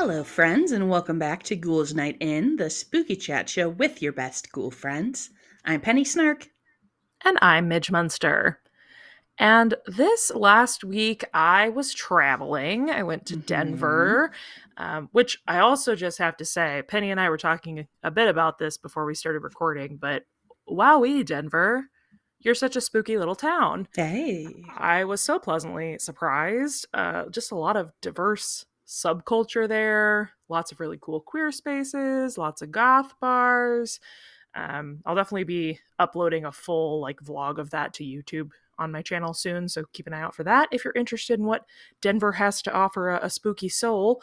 Hello, friends, and welcome back to Ghouls Night In, the spooky chat show with your best ghoul friends. I'm Penny Snark. And I'm Midge Munster. And this last week, I was traveling. I went to Mm-hmm. Denver, which I also just have to say, Penny and I were talking a bit about this before we started recording, but wowee, Denver, you're such a spooky little town. Hey. I was so pleasantly surprised. Just a lot of diverse subculture there, lots of really cool queer spaces, lots of goth bars. I'll definitely be uploading a full vlog of that to YouTube on my channel soon, so keep an eye out for that if you're interested in what Denver has to offer a spooky soul.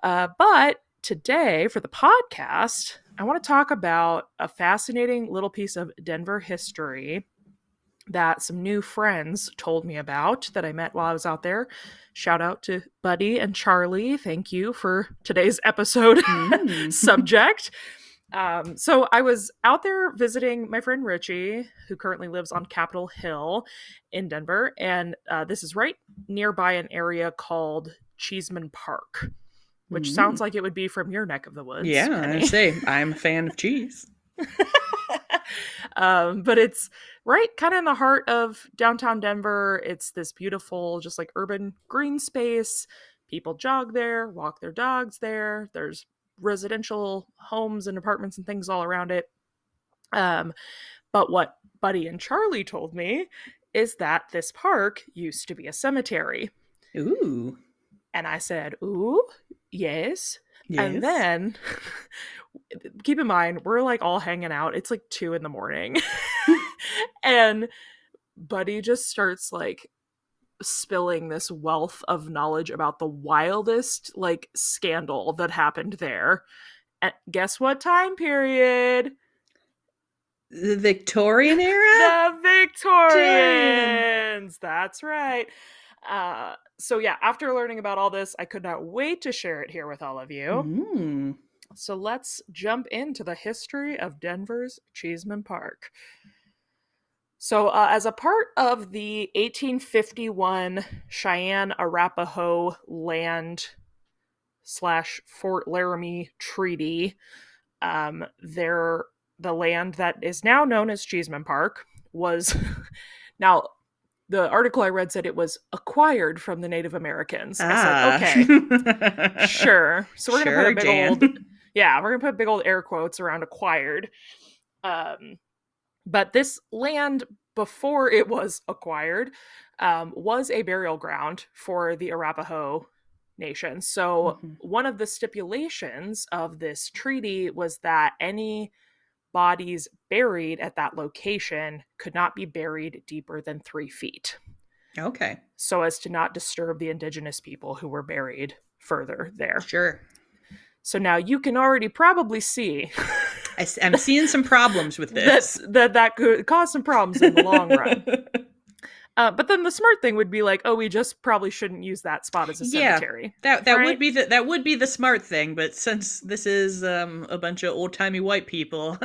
But today, for the podcast, I want to talk about a fascinating little piece of Denver history that some new friends told me about that I met while I was out there. Shout out to Buddy and Charlie. Thank you for today's episode subject. So I was out there visiting my friend Richie, who currently lives on Capitol Hill in Denver, and this is right nearby an area called Cheesman Park, which sounds like it would be from your neck of the woods, Yeah, I Penny. say I'm a fan of cheese. But it's right kind of in the heart of downtown Denver. It's this beautiful, just urban green space. People jog there, walk their dogs there. There's residential homes and apartments and things all around it. But what Buddy and Charlie told me is that this park used to be a cemetery. Ooh. And I said, ooh, yes. And Yes. then keep in mind, we're all hanging out. It's 2 a.m. And Buddy just starts spilling this wealth of knowledge about the wildest scandal that happened there. And guess what time period? The Victorian era? The Damn. Victorians! That's right. So yeah, after learning about all this, I could not wait to share it here with all of you. Mm. So let's jump into the history of Denver's Cheesman Park. So, as a part of the 1851 Cheyenne Arapaho land slash Fort Laramie Treaty, the land that is now known as Cheesman Park was now the article I read said it was acquired from the Native Americans. I said, okay, sure. So we're gonna put Sure, a big Jan. we're gonna put big old air quotes around acquired. But this land, before it was acquired, was a burial ground for the Arapaho Nation. So Mhm. one of the stipulations of this treaty was that any bodies buried at that location could not be buried deeper than 3 feet, Okay. so as to not disturb the indigenous people who were buried further there. Sure. So now you can already probably see I'm seeing some problems with this. that could cause some problems in the long run. But then the smart thing would be oh, we just probably shouldn't use that spot as a Yeah, cemetery, that right? would be the smart thing. But since this is a bunch of old timey white people,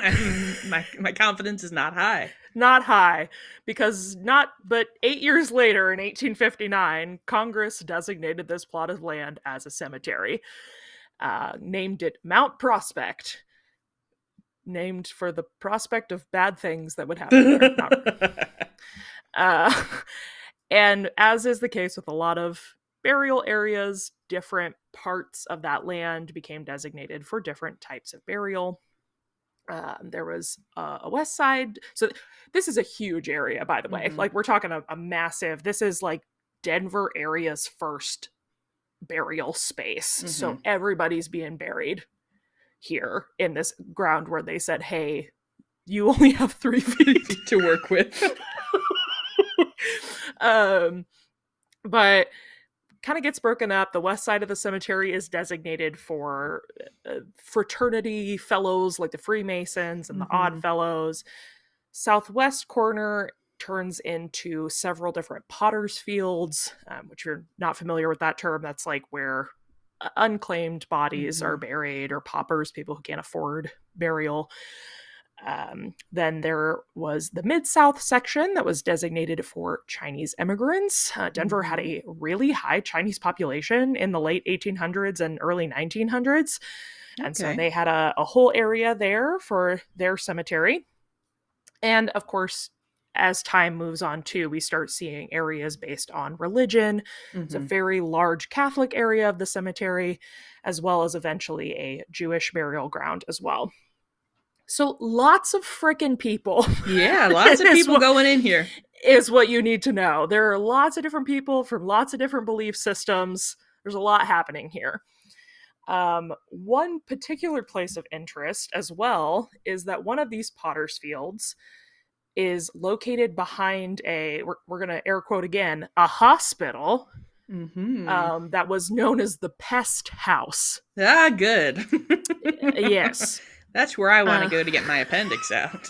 my confidence is not high. Not high, because not but 8 years later, in 1859, Congress designated this plot of land as a cemetery, named it Mount Prospect, named for the prospect of bad things that would happen there. Uh, and as is the case with a lot of burial areas, different parts of that land became designated for different types of burial. There was a west side. So this is a huge area, by the way. We're talking a massive, this is Denver area's first burial space. So everybody's being buried here in this ground where they said, hey, you only have 3 feet to work with. But kind of gets broken up. The west side of the cemetery is designated for fraternity fellows like the Freemasons and the Odd Fellows. Southwest corner turns into several different potter's fields, which you're not familiar with that term. That's where unclaimed bodies are buried, or paupers, people who can't afford burial. Then there was the Mid-South section that was designated for Chinese immigrants. Denver had Mhm. a really high Chinese population in the late 1800s and early 1900s. And so Okay. they had a whole area there for their cemetery. And of course, as time moves on, too, we start seeing areas based on religion. It's a Mhm. very large Catholic area of the cemetery, as well as eventually a Jewish burial ground as well. So lots of freaking people Yeah, lots of is people what going in here. is what you need to know. There are lots of different people from lots of different belief systems. There's a lot happening here. One particular place of interest as well is that one of these potter's fields is located behind we're going to air quote again, a hospital Mhm. that was known as the pest house. Ah, good. Yes. That's where I want to Uh, go to get my appendix out.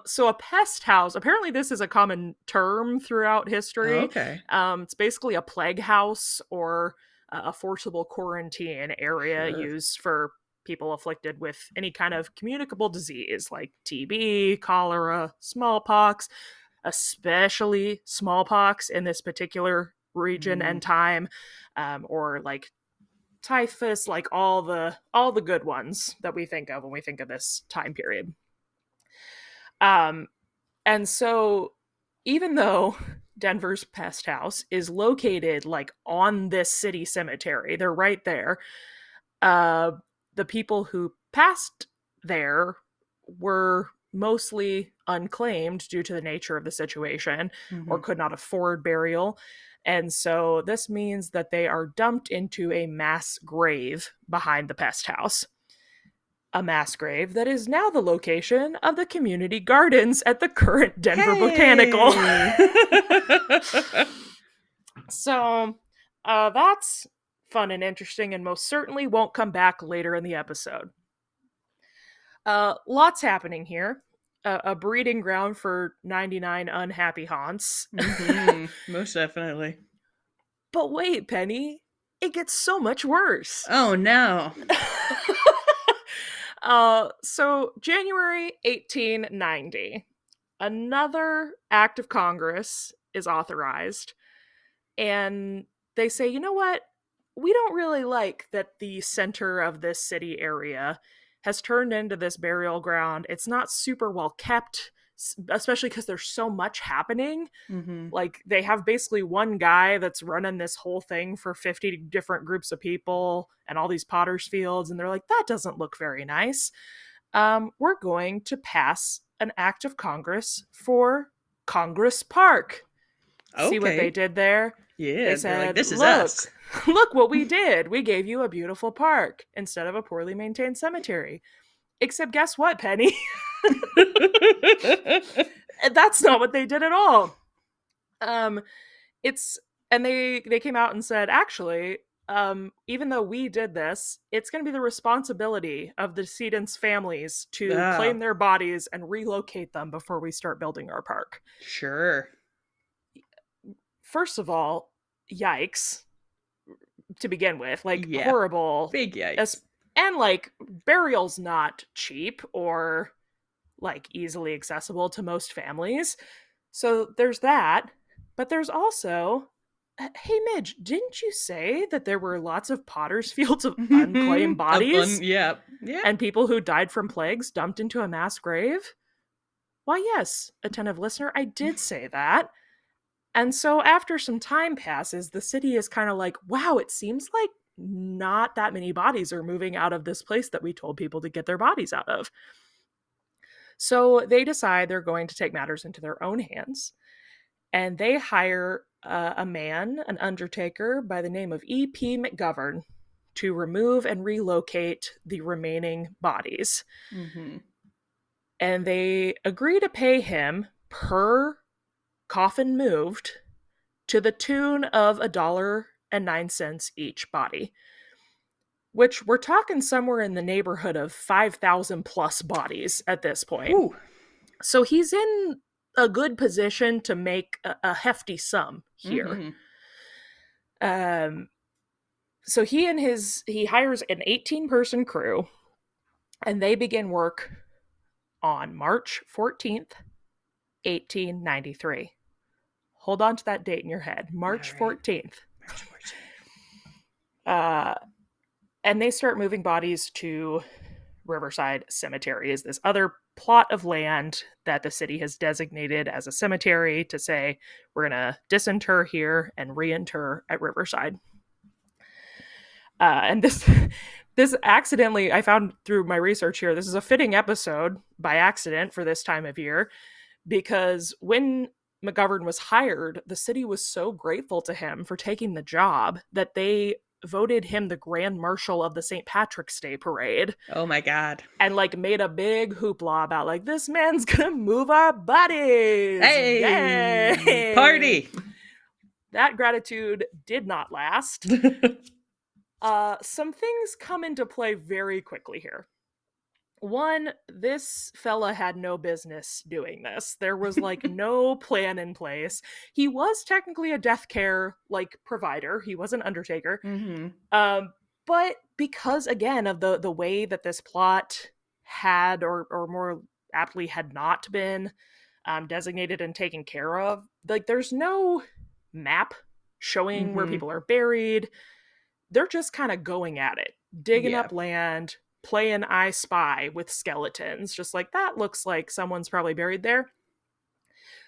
so a pest house, apparently this is a common term throughout history. Okay. It's basically a plague house or a forcible quarantine area Sure. used for people afflicted with any kind of communicable disease like TB, cholera, smallpox, especially smallpox in this particular region Mm. and time, or like typhus, like all the good ones that we think of when we think of this time period. Um, and so, even though Denver's pest house is located like on this city cemetery, they're right there. Uh, the people who passed there were mostly unclaimed due to the nature of the situation or Mhm. could not afford burial. And so this means that they are dumped into a mass grave behind the pest house, a mass grave that is now the location of the community gardens at the current Denver Botanical. Hey. So that's fun and interesting, and most certainly won't come back later in the episode. Lots happening here. A breeding ground for 99 unhappy haunts. Mhm. Most definitely. But wait, Penny, it gets so much worse. Oh no. So January 1890, another act of Congress is authorized, and they say, you know what? We don't really like that the center of this city area has turned into this burial ground. It's not super well kept, especially because there's so much happening. Mhm. Like, they have basically one guy that's running this whole thing for 50 different groups of people and all these potter's fields, and they're like, that doesn't look very nice. We're going to pass an act of Congress for Congress Park. See what they Okay. did there? They Yeah, they're like, said, this is us. look, look what we did. We gave you a beautiful park instead of a poorly maintained cemetery. Except, guess what, Penny? That's not what they did at all. Um, it's and they came out and said, actually, even though we did this, it's going to be the responsibility of the decedents' families to Oh, claim their bodies and relocate them before we start building our park. sure. First of all, yikes to begin with, like Yeah. horrible. Big yikes. And like burial's not cheap or like easily accessible to most families. So there's that, but there's also, hey Midge, didn't you say that there were lots of potter's fields of unclaimed bodies Yeah. Yeah. and people who died from plagues dumped into a mass grave? Why, yes, attentive listener, I did say that. And so after some time passes, the city is kind of like, wow, it seems like not that many bodies are moving out of this place that we told people to get their bodies out of. So they decide they're going to take matters into their own hands, and they hire a man, an undertaker by the name of E.P. McGovern, to remove and relocate the remaining bodies. Mhm. And they agree to pay him per coffin moved to the tune of $1.09 each body, which we're talking somewhere in the neighborhood of 5,000 plus bodies at this point. Whew. So he's in a good position to make a hefty sum here. Mhm. Um, so he hires an 18-person crew, And they begin work on March 14th, 1893. Hold on to that date in your head. March All right. 14th. March 14th. Uh, and they start moving bodies to Riverside Cemetery, is this other plot of land that the city has designated as a cemetery to say we're going to disinter here and reinter at Riverside. And this accidentally, I found through my research here, this is a fitting episode by accident for this time of year, because when McGovern was hired, the city was so grateful to him for taking the job that they voted him the Grand Marshal of the St. Patrick's Day Parade. Oh my God. And like made a big hoopla about like, this man's gonna move our bodies. Hey! Yay! Party! That gratitude did not last. Some things come into play very quickly here. One, this fella had no business doing this. There was like no plan in place. He was technically a death care like provider. He was an undertaker. Mm-hmm. But because again of the way that this plot had or more aptly had not been designated and taken care of, like there's no map showing where people are buried. They're just kind of going at it, digging up land, playing I Spy with skeletons, just like that looks like someone's probably buried there.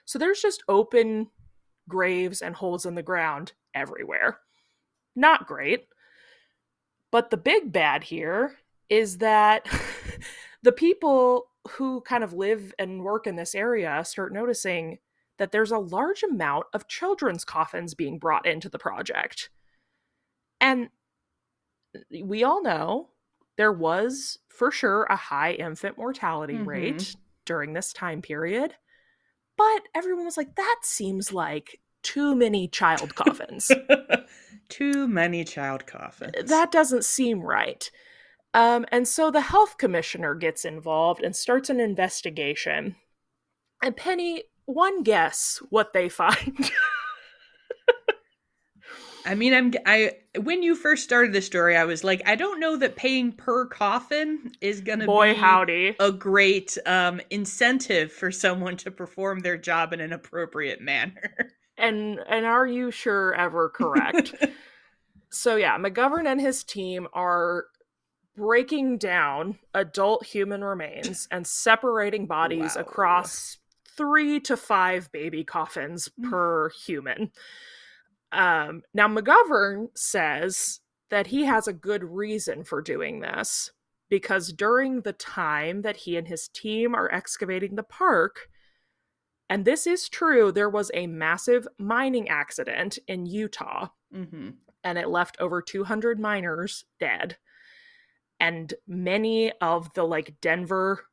So there's just open graves and holes in the ground everywhere. Not great. But the big bad here is that the people who kind of live and work in this area start noticing that there's a large amount of children's coffins being brought into the project. And we all know there was for sure a high infant mortality rate during this time period. But everyone was like, that seems like too many child coffins. Too many child coffins. That doesn't seem right. And so the health commissioner gets involved and starts an investigation. And Penny, one guess what they find. I mean, when you first started the story, I was like, I don't know that paying per coffin is going to be howdy. a great incentive for someone to perform their job in an appropriate manner. And are you sure ever correct? So yeah, McGovern and his team are breaking down adult human remains and separating bodies across 3 to 5 baby coffins per human. Now, McGovern says that he has a good reason for doing this, because during the time that he and his team are excavating the park, and this is true, there was a massive mining accident in Utah, and it left over 200 miners dead. And many of the like Denver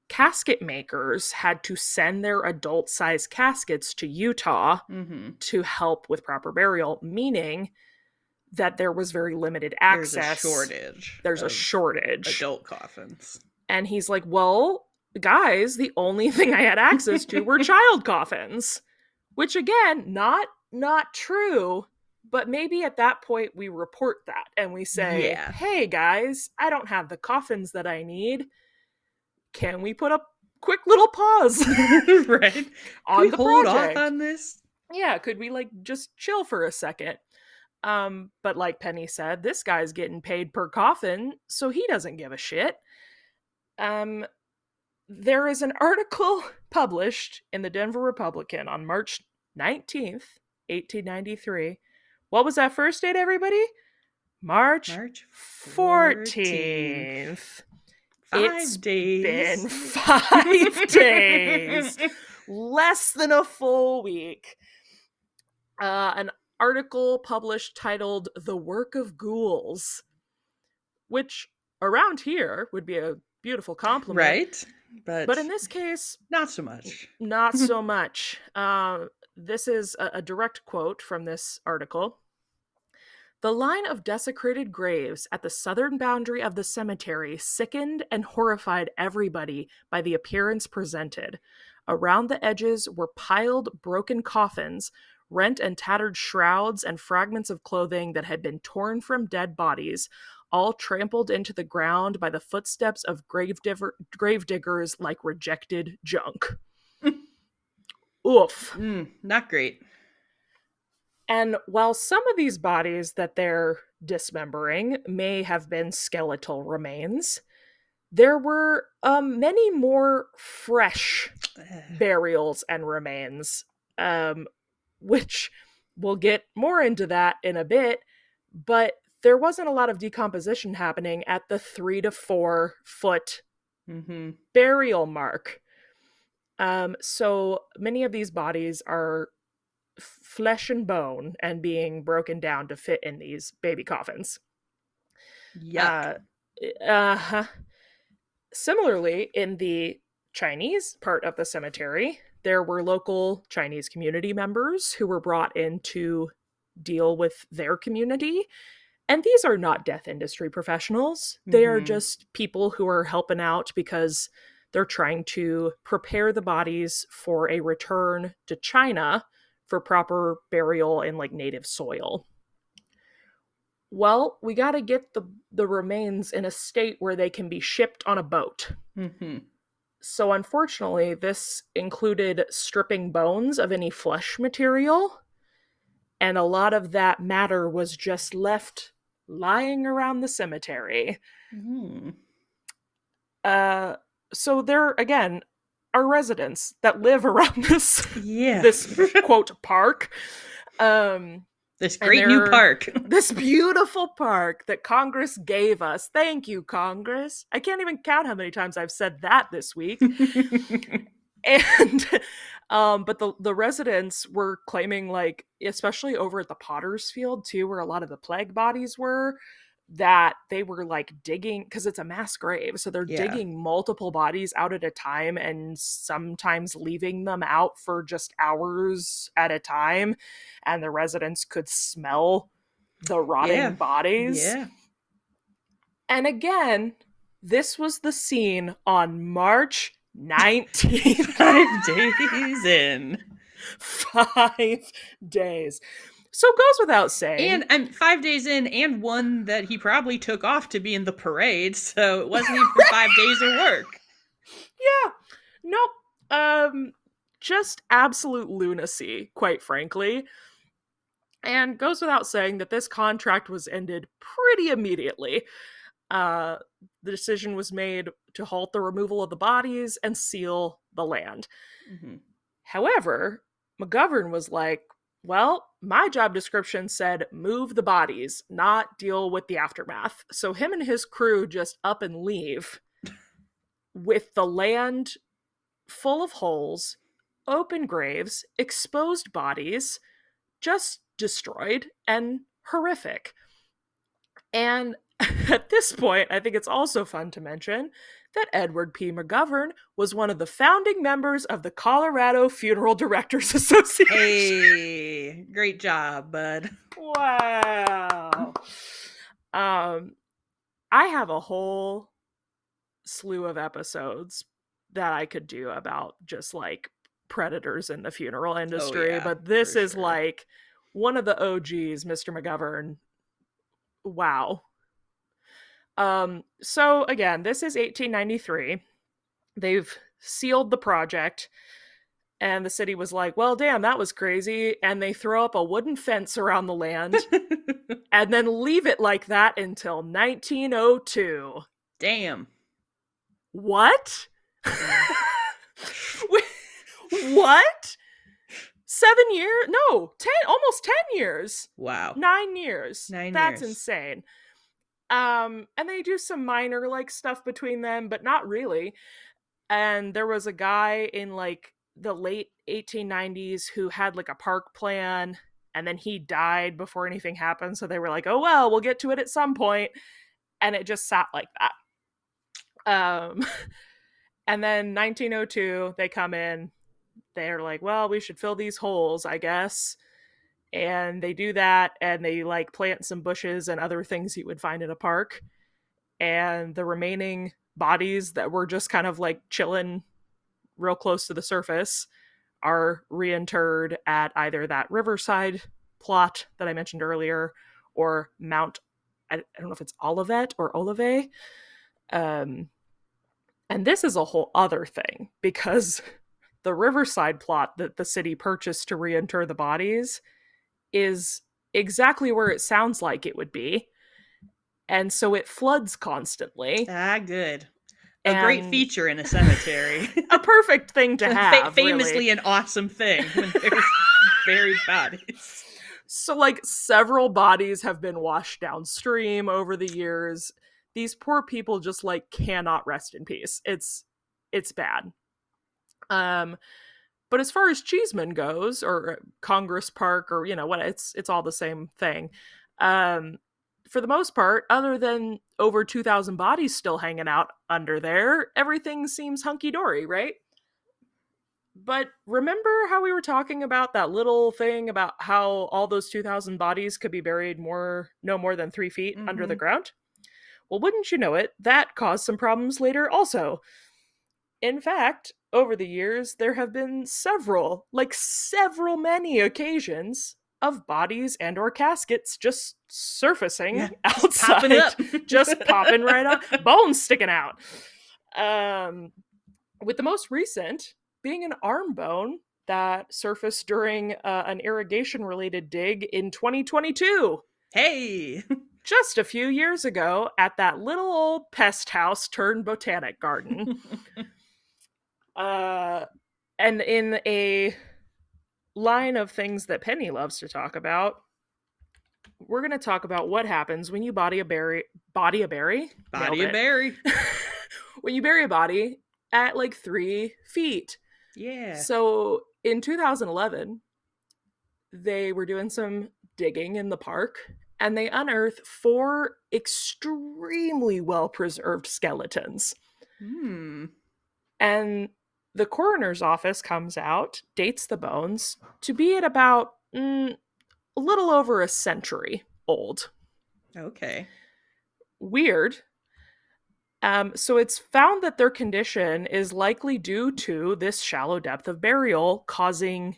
casket makers had to send their adult-sized caskets to Utah to help with proper burial, meaning that there was very limited access. There's a shortage. Adult coffins. And he's like, well, guys, the only thing I had access to were child coffins. Which, again, not true, but maybe at that point we report that and we say, hey, guys, I don't have the coffins that I need. Can we put a quick little pause right on the hold project? Off on this? Yeah, could we like just chill for a second? But like Penny said, this guy's getting paid per coffin, so he doesn't give a shit. There is an article published in the Denver Republican on March 19th, 1893. What was that first date, everybody? March 14th. 5 days. Been 5 days. Less than a full week. An article published titled The Work of Ghouls, which around here would be a beautiful compliment. Right. But in this case, not so much. Not so much. This is a direct quote from this article. The line of desecrated graves at the southern boundary of the cemetery sickened and horrified everybody by the appearance presented. Around the edges were piled broken coffins, rent and tattered shrouds, and fragments of clothing that had been torn from dead bodies, all trampled into the ground by the footsteps of gravediggers like rejected junk. Oof. Not great. And while some of these bodies that they're dismembering may have been skeletal remains, there were many more fresh burials and remains, which we'll get more into that in a bit, but there wasn't a lot of decomposition happening at the 3 to 4 foot burial mark. So many of these bodies are flesh and bone and being broken down to fit in these baby coffins. Yuck. Similarly, in the Chinese part of the cemetery, there were local Chinese community members who were brought in to deal with their community. And these are not death industry professionals. They are just people who are helping out because they're trying to prepare the bodies for a return to China for proper burial in like native soil. Well, we got to get the remains in a state where they can be shipped on a boat. So unfortunately, this included stripping bones of any flesh material, and a lot of that matter was just left lying around the cemetery. So there, again, are residents that live around this quote park. This great new park. This beautiful park that Congress gave us. Thank you, Congress. I can't even count how many times I've said that this week. And but the residents were claiming, like, especially over at the Potter's Field too, where a lot of the plague bodies were, that they were like digging, because it's a mass grave, so they're digging multiple bodies out at a time and sometimes leaving them out for just hours at a time, and the residents could smell the rotting bodies. And again, this was the scene on March 19th. 5 days in. 5 days. So it goes without saying. And 5 days in, and one that he probably took off to be in the parade, so it wasn't even 5 days of work. Yeah. Nope. Just absolute lunacy, quite frankly. And goes without saying that this contract was ended pretty immediately. The decision was made to halt the removal of the bodies and seal the land. However, McGovern was like, well, my job description said move the bodies, not deal with the aftermath. So him and his crew just up and leave with the land full of holes, open graves, exposed bodies, just destroyed and horrific. And at this point, I think it's also fun to mention that Edward P. McGovern was one of the founding members of the Colorado Funeral Directors Association. Hey, great job, bud. Wow. I have a whole slew of episodes that I could do about just like predators in the funeral industry, but this is like one of the OGs, Mr. McGovern. Wow. So again, this is 1893. They've sealed the project, and the city was like, well, damn, that was crazy. And they throw up a wooden fence around the land and then leave it like that until 1902. Damn. What? What? 7 years? No, 10, almost 10 years. Wow. 9 years. 9 That's years. insane. And they do some minor like stuff between them, but not really. And there was a guy in like the late 1890s who had like a park plan, and then he died before anything happened. So they were like, oh, well, we'll get to it at some point. And it just sat like that. And then 1902, they come in. They're like, well, we should fill these holes, I guess. And they do that, and they like plant some bushes and other things you would find in a park. And the remaining bodies that were just kind of like chilling real close to the surface are reinterred at either that Riverside plot that I mentioned earlier or Mount, I don't know if it's Olivet or Olivet. Um, and this is a whole other thing because the Riverside plot that the city purchased to reinter the bodies is exactly where it sounds like it would be. And so it floods constantly. Ah, good. A great And feature in a cemetery. a perfect thing to have, Famously really. an awesome thing when there's buried bodies. So, like, several bodies have been washed downstream over the years. These poor people just, like, cannot rest in peace. It's bad. But as far as Cheesman goes, or Congress Park, or what, it's all the same thing. For the most part, other than over 2,000 bodies still hanging out under there, everything seems hunky dory, right? But remember how we were talking about that little thing about how all those 2,000 bodies could be buried no more than 3 feet under the ground? Well, wouldn't you know it, that caused some problems later also. In fact, over the years, there have been several many occasions of bodies and or caskets just surfacing outside, popping up. just popping right up, bones sticking out. With the most recent being an arm bone that surfaced during an irrigation-related dig in 2022. Hey! Just a few years ago at that little old pest house turned botanic garden. And in a line of things that Penny loves to talk about, we're going to talk about what happens when you body a berry. Body a berry. When you bury a body at like 3 feet. Yeah. So in 2011, they were doing some digging in the park and they unearthed 4 extremely well-preserved skeletons. And the coroner's office comes out, dates the bones to be at about a little over a century old. Okay. Weird. So it's found that their condition is likely due to this shallow depth of burial causing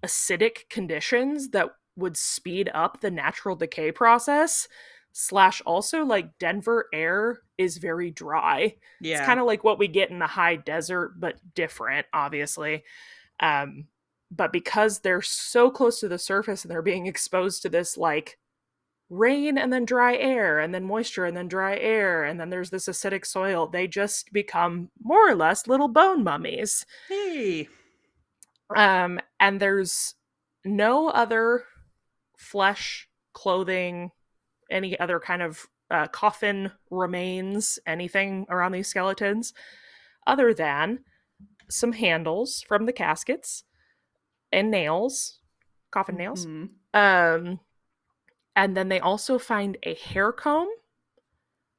acidic conditions that would speed up the natural decay process. / also, like, Denver air is very dry. Yeah. It's kind of like what we get in the high desert, but different, obviously. But because they're so close to the surface and they're being exposed to this, like, rain and then dry air and then moisture and then dry air and then there's this acidic soil, they just become more or less little bone mummies. Hey. And there's no other flesh, clothing, any other kind of coffin remains, anything around these skeletons, other than some handles from the caskets and nails, coffin nails. And then they also find a hair comb,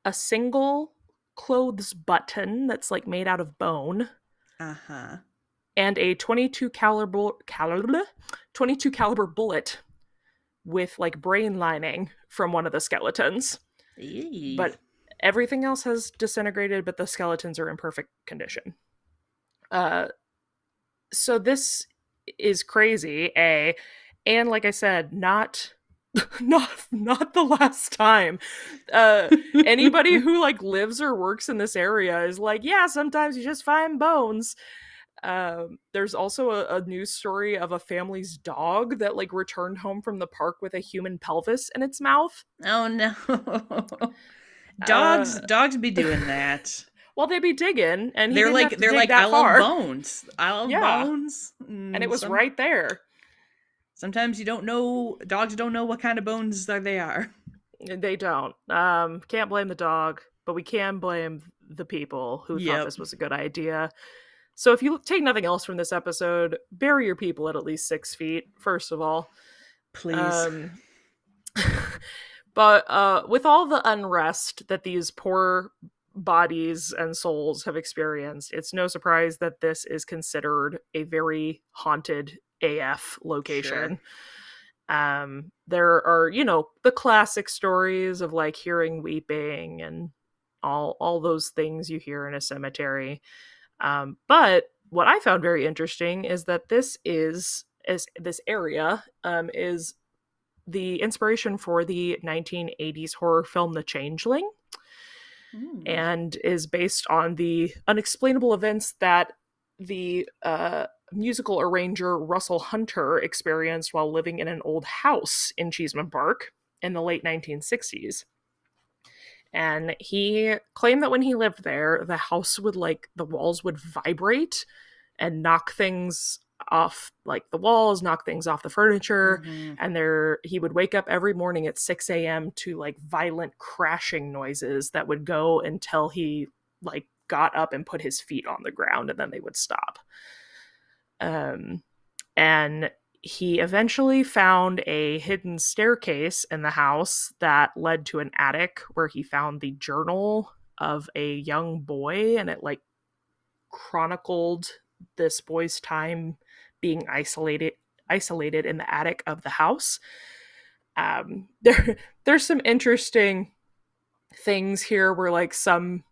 a single clothes button that's like made out of bone, and a 22 caliber bullet with like brain lining from one of the skeletons. Eee. But everything else has disintegrated, but the skeletons are in perfect condition. So this is crazy, and like I said, not the last time. Anybody who like lives or works in this area is like, yeah, sometimes you just find bones. There's also a news story of a family's dog that like returned home from the park with a human pelvis in its mouth. Oh no. Dogs be doing that. Well, they be digging, and they're like I love bones. I love bones, and it was right there. Sometimes dogs don't know what kind of bones they are. They don't. Can't blame the dog, but we can blame the people who thought this was a good idea. So if you take nothing else from this episode, bury your people at least 6 feet, first of all. Please. But with all the unrest that these poor bodies and souls have experienced, it's no surprise that this is considered a very haunted AF location. Sure. There are, the classic stories of like hearing weeping and all those things you hear in a cemetery. But what I found very interesting is that this area is the inspiration for the 1980s horror film The Changeling, Mm. and is based on the unexplainable events that the musical arranger Russell Hunter experienced while living in an old house in Cheesman Park in the late 1960s. And he claimed that when he lived there, the house would like the walls would vibrate and knock things off like the walls, knock things off the furniture, Hmm. and he would wake up every morning at 6 a.m. to like violent crashing noises that would go until he like got up and put his feet on the ground, and then they would stop. Um and he eventually found a hidden staircase in the house that led to an attic where he found the journal of a young boy, and it like chronicled this boy's time being isolated in the attic of the house. There's some interesting things here where like some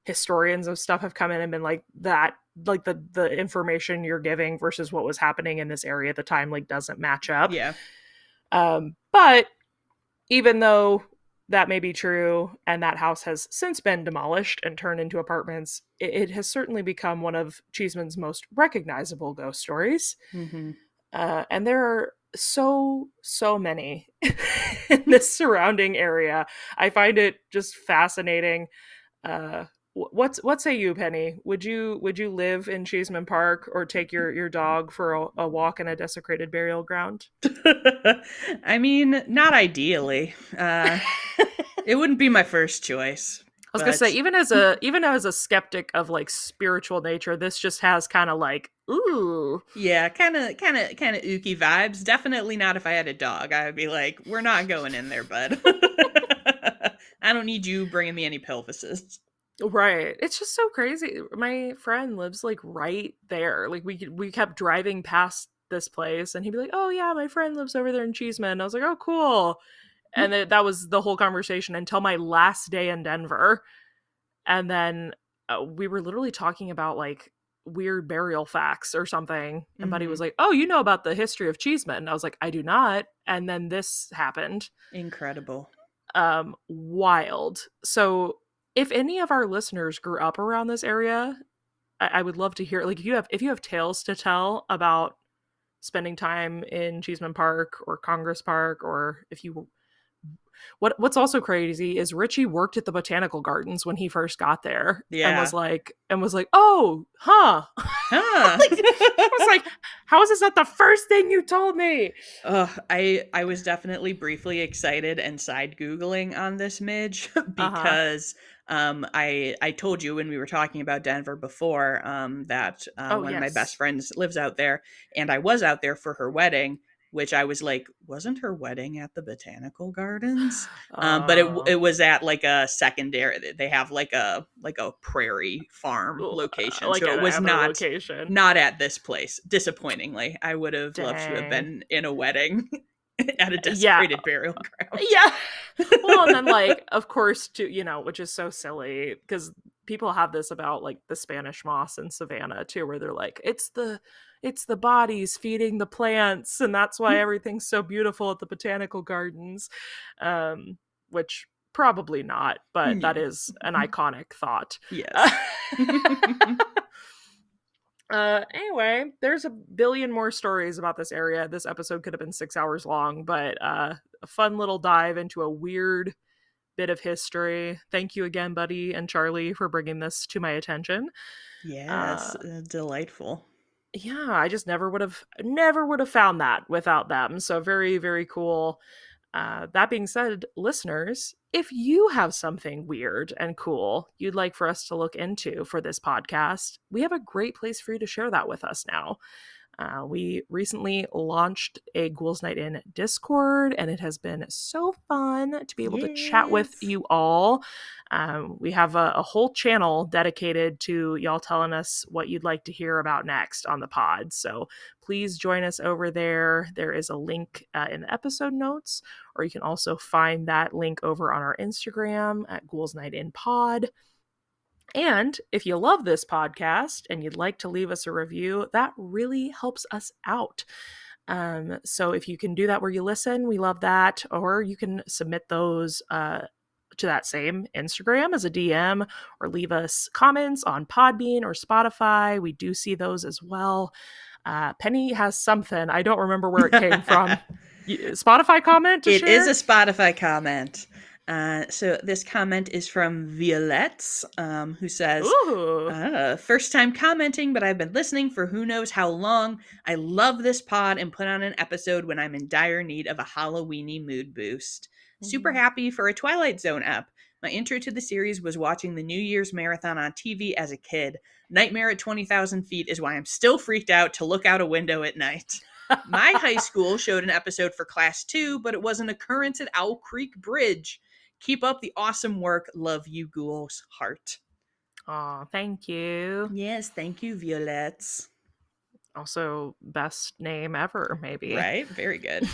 historians of stuff have come in and been like that, like the information you're giving versus what was happening in this area at the time like doesn't match up. Yeah. But even though that may be true and that house has since been demolished and turned into apartments, it has certainly become one of Cheeseman's most recognizable ghost stories. Hmm. And there are so many in this surrounding area. I find it just fascinating. What say you, Penny? Would you live in Cheeseman Park or take your dog for a walk in a desecrated burial ground? I mean, not ideally. It wouldn't be my first choice, I was gonna say, but even as a skeptic of like spiritual nature, this just has kind of like, ooh. yeah, kind of ooky vibes. Definitely not if I had a dog. I would be like, we're not going in there, bud. I don't need you bringing me any pelvises. Right. It's just so crazy. My friend lives like right there. Like we kept driving past this place and he'd be like, "Oh yeah, my friend lives over there in Cheeseman." And I was like, "Oh cool." And that was the whole conversation until my last day in Denver. And then we were literally talking about like weird burial facts or something. And Buddy Hmm. was like, "Oh, you know about the history of Cheeseman?" And I was like, "I do not." And then this happened. Incredible. Wild. So if any of our listeners grew up around this area, I would love to hear like if you have tales to tell about spending time in Cheeseman Park or Congress Park, or if you what's also crazy is Richie worked at the botanical gardens when he first got there and Yeah. was like, "Oh, huh." Huh. Like, I was like, "How is this not the first thing you told me?" I was definitely briefly excited and side googling on this Midge Uh-huh. because I told you when we were talking about Denver before that Oh, one of my best yes. friends lives out there, and I was out there for her wedding, which I was like, wasn't her wedding at the botanical gardens? But Oh. it was at like a secondary. They have like a prairie farm location, Like so at it was another location. not at this place. Disappointingly, I would have loved to have Dang. been in a wedding at a Yeah. desecrated burial ground. Yeah. Well, and then like of course too, which is so silly because people have this about like the Spanish moss in Savannah too, where they're like, it's the bodies feeding the plants, and that's why everything's so beautiful at the botanical gardens. Which probably not, but that Yeah. is an iconic thought. Yes. Anyway, there's a billion more stories about this area. This episode could have been 6 hours long, but a fun little dive into a weird bit of history. Thank you again, Buddy and Charlie, for bringing this to my attention. Yes. Uh, Delightful. yeah, I just never would have found that without them. So very, very cool. That being said, listeners, if you have something weird and cool you'd like for us to look into for this podcast, we have a great place for you to share that with us now. We recently launched a Ghouls Night In Discord, and it has been so fun to be able to chat with Yes. you all. We have a whole channel dedicated to y'all telling us what you'd like to hear about next on the pod. So please join us over there. There is a link in the episode notes, or you can also find that link over on our Instagram at Ghouls Night In Pod. And if you love this podcast and you'd like to leave us a review, that really helps us out. So if you can do that where you listen, we love that. Or you can submit those to that same Instagram as a DM, or leave us comments on Podbean or Spotify. We do see those as well. Penny has something. I don't remember where it came from. Spotify comment to It is a share? Spotify comment. So this comment is from Violette, who says, Ooh. first time commenting, but I've been listening for who knows how long. I love this pod and put on an episode when I'm in dire need of a Halloweeny mood boost. Super Mhm. happy for a Twilight Zone app. My intro to the series was watching the New Year's marathon on TV as a kid. Nightmare at 20,000 feet is why I'm still freaked out to look out a window at night. My high school showed an episode for class 2, but it was an occurrence at Owl Creek Bridge. Keep up the awesome work. Love you, ghouls. Heart. Aw, thank you. Yes, thank you, Violettes. Also, best name ever, maybe. Right? Very good.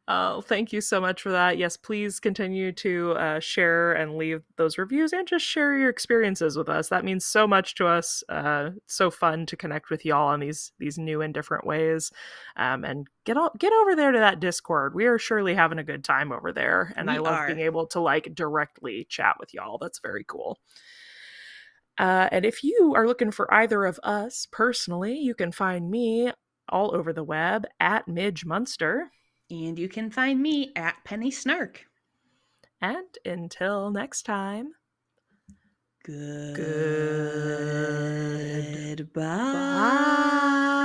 Oh, thank you so much for that. Yes, please continue to share and leave those reviews, and just share your experiences with us. That means so much to us. It's so fun to connect with y'all in these new and different ways. And get over there to that Discord. We are surely having a good time over there, and I We love being are. able to like directly chat with y'all. That's very cool. And if you are looking for either of us personally, you can find me all over the web at Midge Munster. And you can find me at Penny Snark. And until next time, Goodbye. goodbye.